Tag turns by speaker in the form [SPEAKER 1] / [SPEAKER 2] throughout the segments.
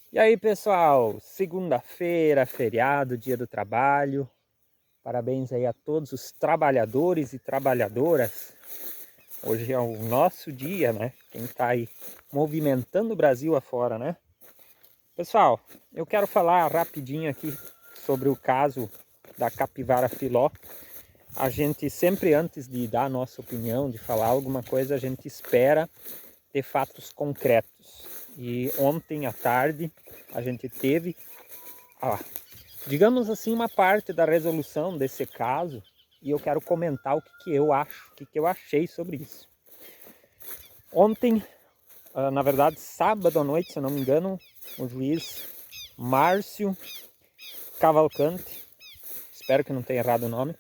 [SPEAKER 1] E aí, pessoal, segunda-feira, feriado, dia do trabalho. Parabéns aí a todos os trabalhadores e trabalhadoras. Hoje é o nosso dia, né? Quem tá aí movimentando o Brasil afora, né? Pessoal, eu quero falar rapidinho aqui sobre o caso da capivara filó. A gente sempre, antes de dar a nossa opinião, de falar alguma coisa, a gente espera ter fatos concretos. E ontem à tarde a gente teve, digamos assim, uma parte da resolução desse caso, e eu quero comentar o que eu acho, o que eu achei sobre isso. Ontem, na verdade sábado à noite, se eu não me engano, o juiz Márcio Cavalcante, espero que não tenha errado o nome,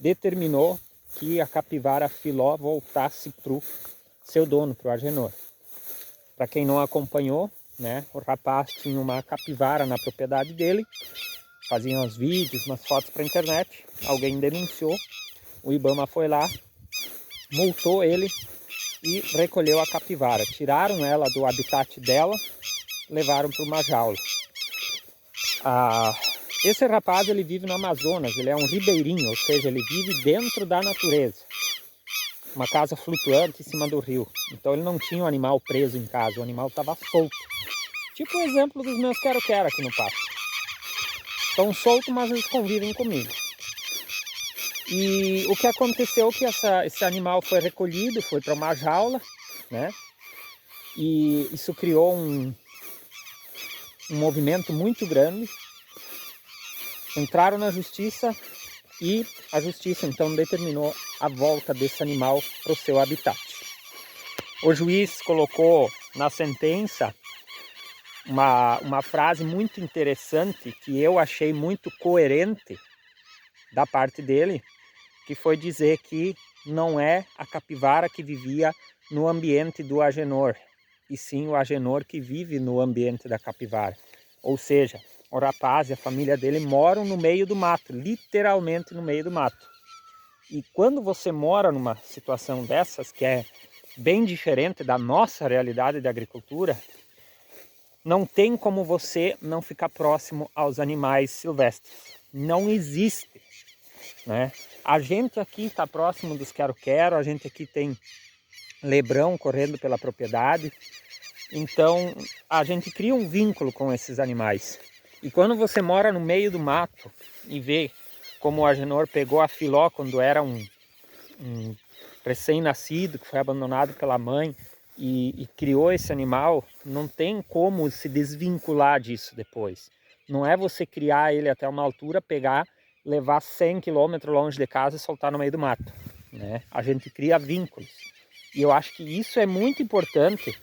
[SPEAKER 1] determinou que a capivara filó voltasse para o seu dono, para o Agenor. Para quem não acompanhou, né, o rapaz tinha uma capivara na propriedade dele, fazia uns vídeos, umas fotos para a internet, alguém denunciou, o Ibama foi lá, multou ele e recolheu a capivara. Tiraram ela do habitat dela, levaram para uma jaula. Esse rapaz, ele vive no Amazonas, ele é um ribeirinho, ou seja, ele vive dentro da natureza. Uma casa flutuante em cima do rio. Então ele não tinha um animal preso em casa, o animal estava solto. Tipo o exemplo dos meus quero-quero aqui no pasto. Estão soltos, mas eles convivem comigo. E o que aconteceu é que esse animal foi recolhido, foi para uma jaula, né? E isso criou um movimento muito grande. Entraram na justiça e a justiça então determinou a volta desse animal para o seu habitat. O juiz colocou na sentença uma frase muito interessante que eu achei muito coerente da parte dele, que foi dizer que não é a capivara que vivia no ambiente do Agenor, e sim o Agenor que vive no ambiente da capivara. Ou seja, o rapaz e a família dele moram no meio do mato, literalmente no meio do mato. E quando você mora numa situação dessas, que é bem diferente da nossa realidade de agricultura, não tem como você não ficar próximo aos animais silvestres. Não existe, né? A gente aqui está próximo dos quero-quero, a gente aqui tem lebrão correndo pela propriedade, então a gente cria um vínculo com esses animais. E quando você mora no meio do mato e vê como o Agenor pegou a filó quando era um recém-nascido, que foi abandonado pela mãe, e criou esse animal, não tem como se desvincular disso depois. Não é você criar ele até uma altura, pegar, levar 100 km longe de casa e soltar no meio do mato, né? A gente cria vínculos. E eu acho que isso é muito importante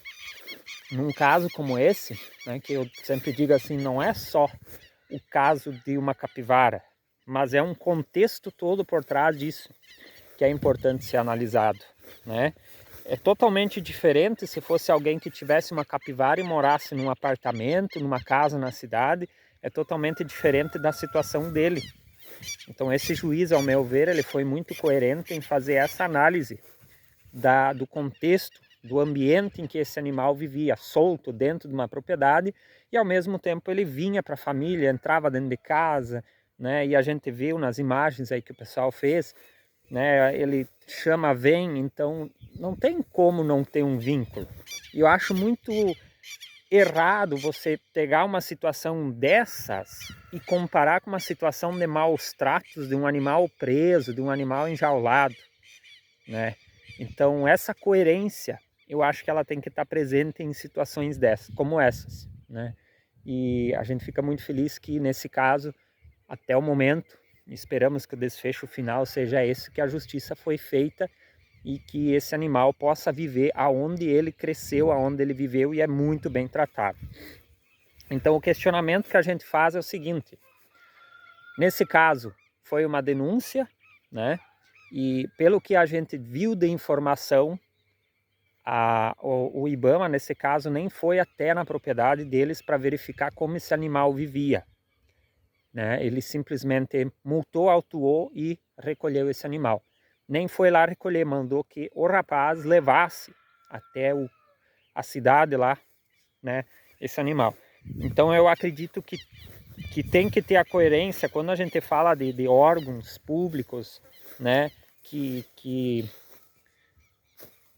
[SPEAKER 1] num caso como esse, né, que eu sempre digo assim, não é só o caso de uma capivara, mas é um contexto todo por trás disso que é importante ser analisado, né? É totalmente diferente se fosse alguém que tivesse uma capivara e morasse num apartamento, numa casa na cidade, é totalmente diferente da situação dele. Então esse juiz, ao meu ver, ele foi muito coerente em fazer essa análise do contexto, do ambiente em que esse animal vivia, solto dentro de uma propriedade, e ao mesmo tempo ele vinha para a família, entrava dentro de casa, né? E a gente viu nas imagens aí que o pessoal fez, né? Ele chama, vem, então não tem como não ter um vínculo. E eu acho muito errado você pegar uma situação dessas e comparar com uma situação de maus tratos de um animal preso, de um animal enjaulado, né? Então essa coerência, eu acho que ela tem que estar presente em situações dessas, como essas, né? E a gente fica muito feliz que nesse caso, até o momento, esperamos que o desfecho final seja esse, que a justiça foi feita e que esse animal possa viver aonde ele cresceu, aonde ele viveu e é muito bem tratado. Então o questionamento que a gente faz é o seguinte: nesse caso foi uma denúncia, né? E pelo que a gente viu de informação, o Ibama, nesse caso, nem foi até na propriedade deles para verificar como esse animal vivia, né? Ele simplesmente multou, autuou e recolheu esse animal. Nem foi lá recolher, mandou que o rapaz levasse até a cidade lá, né, esse animal. Então eu acredito que tem que ter a coerência quando a gente fala de órgãos públicos, né, que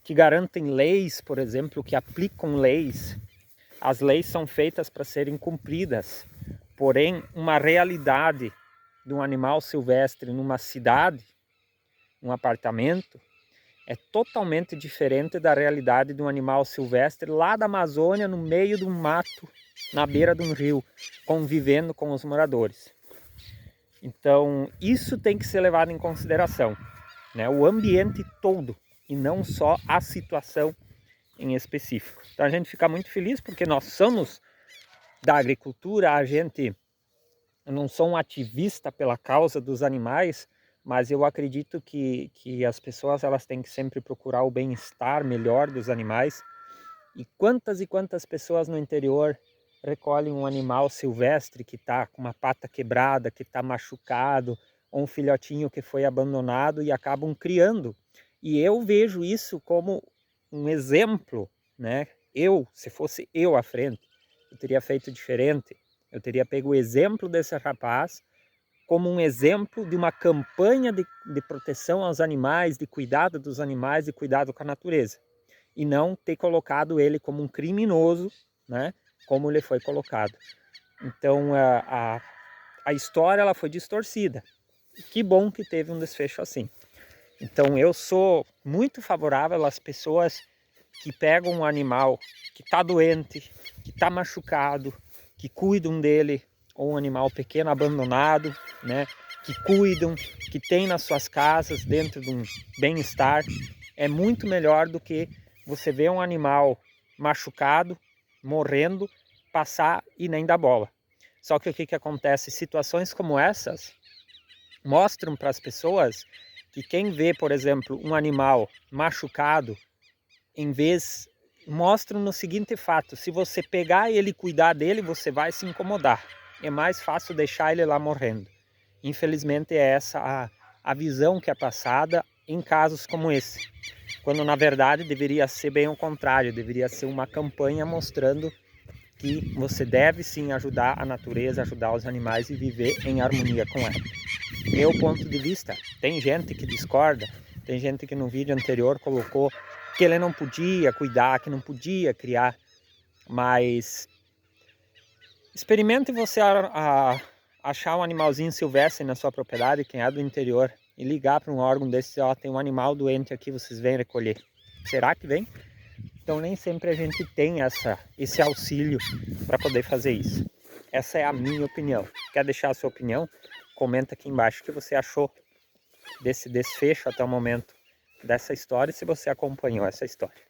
[SPEAKER 1] garantem leis, por exemplo, que aplicam leis. As leis são feitas para serem cumpridas, porém uma realidade de um animal silvestre numa cidade, um apartamento, é totalmente diferente da realidade de um animal silvestre lá da Amazônia, no meio do mato, na beira de um rio, convivendo com os moradores. Então, isso tem que ser levado em consideração, né? O ambiente todo, e não só a situação em específico. Então, a gente fica muito feliz porque nós somos da agricultura, eu não sou um ativista pela causa dos animais, mas eu acredito que as pessoas elas têm que sempre procurar o bem-estar melhor dos animais. E quantas pessoas no interior recolhem um animal silvestre que está com uma pata quebrada, que está machucado, ou um filhotinho que foi abandonado e acabam criando. E eu vejo isso como um exemplo, né? Se fosse eu à frente, eu teria feito diferente. Eu teria pego o exemplo desse rapaz como um exemplo de uma campanha de proteção aos animais, de cuidado dos animais, de cuidado com a natureza. E não ter colocado ele como um criminoso, né? Como ele foi colocado. Então a história ela foi distorcida. Que bom que teve um desfecho assim. Então eu sou muito favorável às pessoas que pegam um animal que está doente, que está machucado, que cuidam dele, ou um animal pequeno abandonado, né? Que cuidam, que tem nas suas casas dentro de um bem-estar. É muito melhor do que você ver um animal machucado, morrendo, passar e nem dar bola. Só que o que acontece? Situações como essas mostram para as pessoas que quem vê, por exemplo, um animal machucado, mostram no seguinte fato: se você pegar ele e cuidar dele, você vai se incomodar. É mais fácil deixar ele lá morrendo. Infelizmente é essa a visão que é passada em casos como esse. Quando na verdade deveria ser bem o contrário, deveria ser uma campanha mostrando que você deve sim ajudar a natureza, ajudar os animais e viver em harmonia com ela. Meu ponto de vista, tem gente que discorda, tem gente que no vídeo anterior colocou que ele não podia cuidar, que não podia criar, mas experimente você achar um animalzinho silvestre na sua propriedade, quem é do interior, e ligar para um órgão desse, ó, tem um animal doente aqui, vocês vêm recolher. Será que vem? Então nem sempre a gente tem esse auxílio para poder fazer isso. Essa é a minha opinião. Quer deixar a sua opinião? Comenta aqui embaixo o que você achou desse desfecho até o momento dessa história e se você acompanhou essa história.